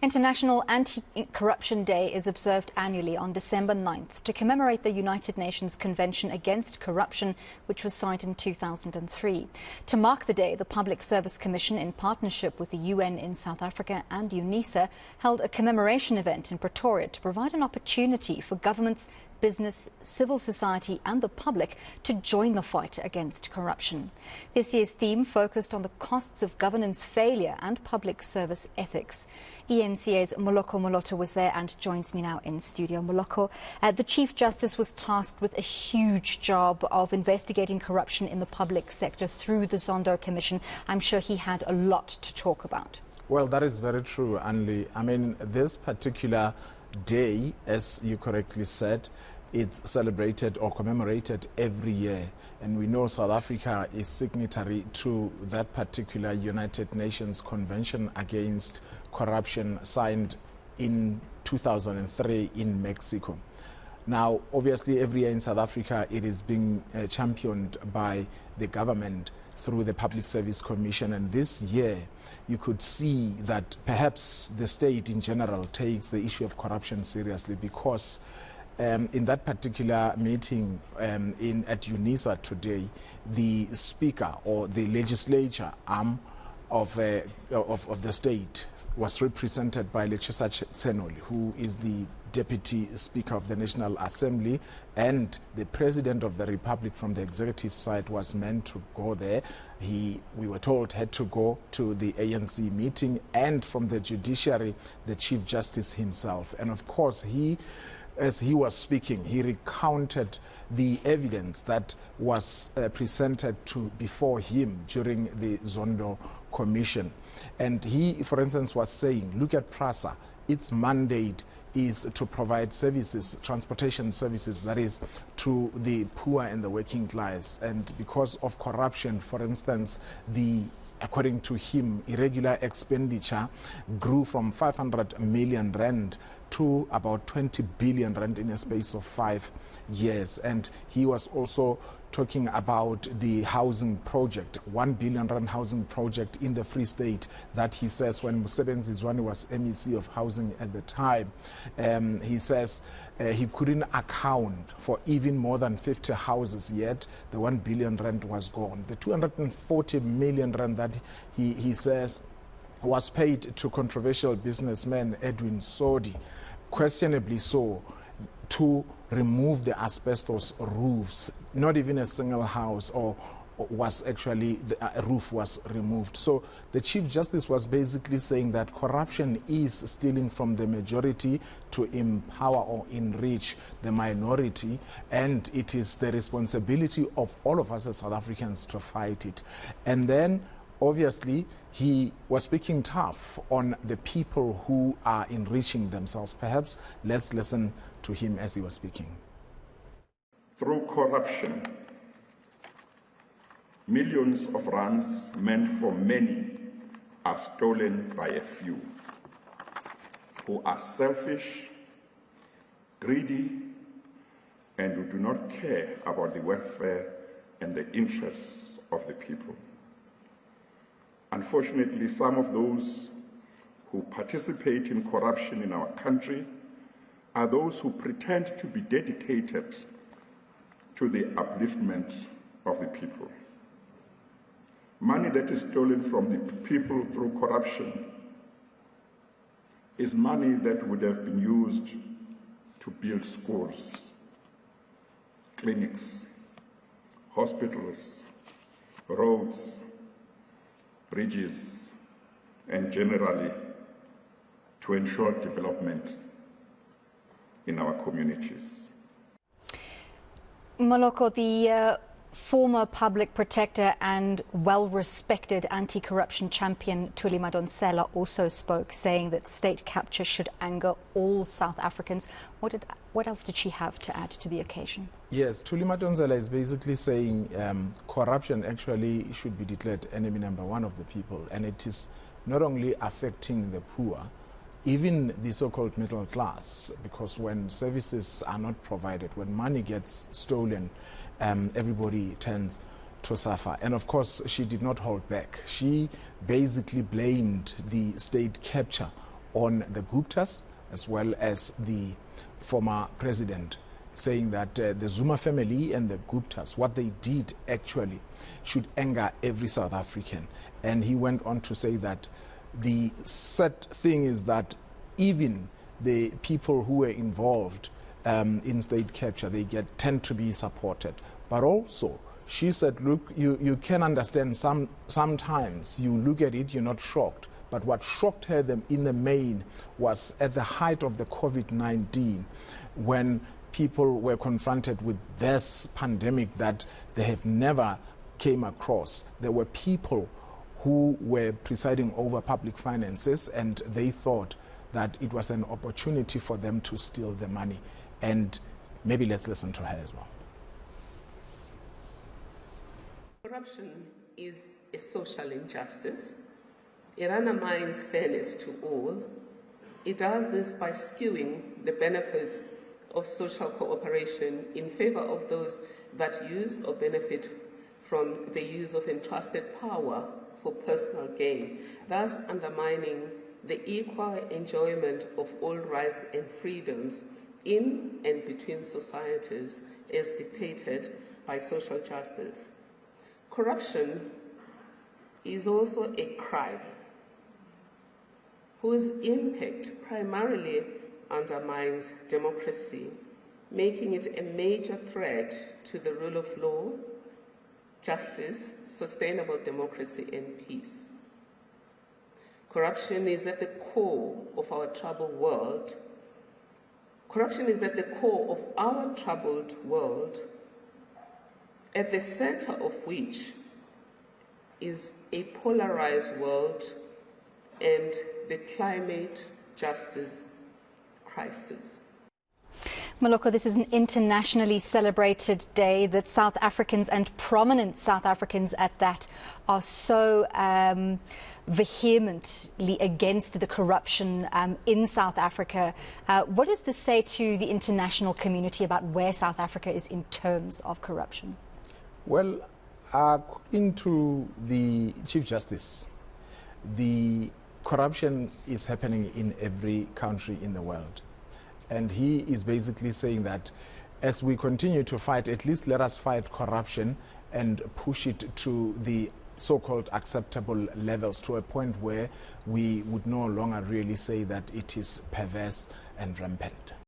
International Anti-Corruption Day is observed annually on December 9th to commemorate the United Nations Convention Against Corruption, which was signed in 2003. To mark the day, the Public Service Commission, in partnership with the UN in South Africa and Unisa, held a commemoration event in Pretoria to provide an opportunity for governments, business, civil society and the public to join the fight against corruption. This year's theme focused on the costs of governance failure and public service ethics. eNCA's Moloko Moloto was there and joins me now in studio. Moloko, the Chief Justice was tasked with a huge job of investigating corruption in the public sector through the Zondo Commission. I'm sure he had a lot to talk about. Well, that is very true, Anli. I mean, this particular day, as you correctly said, it's celebrated or commemorated every year. And we know South Africa is signatory to that particular United Nations Convention Against Corruption signed in 2003 in Mexico. Now, obviously, every year in South Africa, it is being championed by the government through the Public Service Commission. And this year, you could see that perhaps the state in general takes the issue of corruption seriously, because in that particular meeting at Unisa today, the speaker or the legislature arm of the state was represented by Lechisa Tsenoli, who is the Deputy Speaker of the National Assembly, and the President of the Republic from the executive side was meant to go there. We were told, had to go to the ANC meeting, and from the judiciary, the Chief Justice himself. And of course, as he was speaking, he recounted the evidence that was presented before him during the Zondo Commission. And he, for instance, was saying, look at PRASA, its mandate is to provide services, transportation services, that is, to the poor and the working class. And because of corruption, for instance, according to him, irregular expenditure grew from 500 million rand to about 20 billion rand in a space of 5 years. And he was also talking about the housing project, 1 billion rand housing project in the Free State that he says when Musebenzi Zwane was MEC of housing at the time, he says he couldn't account for even more than 50 houses, yet the 1 billion rand was gone. The 240 million rand that he says was paid to controversial businessman Edwin Sodi, questionably so, to remove the asbestos roofs. Not even a single house was actually, the roof was removed. So the Chief Justice was basically saying that corruption is stealing from the majority to empower or enrich the minority, and it is the responsibility of all of us as South Africans to fight it. And then obviously, he was speaking tough on the people who are enriching themselves. Perhaps let's listen to him as he was speaking. Through corruption, millions of rands meant for many are stolen by a few who are selfish, greedy, and who do not care about the welfare and the interests of the people. Unfortunately, some of those who participate in corruption in our country are those who pretend to be dedicated to the upliftment of the people. Money that is stolen from the people through corruption is money that would have been used to build schools, clinics, hospitals, roads, bridges, and generally to ensure development in our communities. Moloko, the former public protector and well-respected anti-corruption champion Thuli Madonsela also spoke, saying that state capture should anger all South Africans. What else did she have to add to the occasion? Yes, Thuli Madonsela is basically saying corruption actually should be declared enemy number one of the people, and it is not only affecting the poor, even the so-called middle class, because when services are not provided, when money gets stolen, everybody tends to suffer. And of course, she did not hold back. She basically blamed the state capture on the Guptas as well as the former president, saying that the Zuma family and the Guptas, what they did actually should anger every South African. And he went on to say that the sad thing is that even the people who were involved in state capture, they tend to be supported. But also, she said, look, you can understand sometimes you look at it, you're not shocked. But what shocked her in the main was at the height of the COVID-19, when people were confronted with this pandemic that they have never came across. There were people who were presiding over public finances, and they thought that it was an opportunity for them to steal the money. And maybe let's listen to her as well. Corruption is a social injustice. It undermines fairness to all. It does this by skewing the benefits of social cooperation in favor of those that use or benefit from the use of entrusted power for personal gain, thus undermining the equal enjoyment of all rights and freedoms in and between societies as dictated by social justice. Corruption is also a crime whose impact primarily undermines democracy, making it a major threat to the rule of law, justice, sustainable democracy, and peace. Corruption is at the core of our troubled world. Corruption is at the core of our troubled world, at the center of which is a polarized world and the climate justice crisis. Moloko, this is an internationally celebrated day that South Africans, and prominent South Africans at that, are so vehemently against the corruption in South Africa. What does this say to the international community about where South Africa is in terms of corruption? Well, according to the Chief Justice, the corruption is happening in every country in the world. And he is basically saying that as we continue to fight, at least let us fight corruption and push it to the so-called acceptable levels, to a point where we would no longer really say that it is perverse and rampant.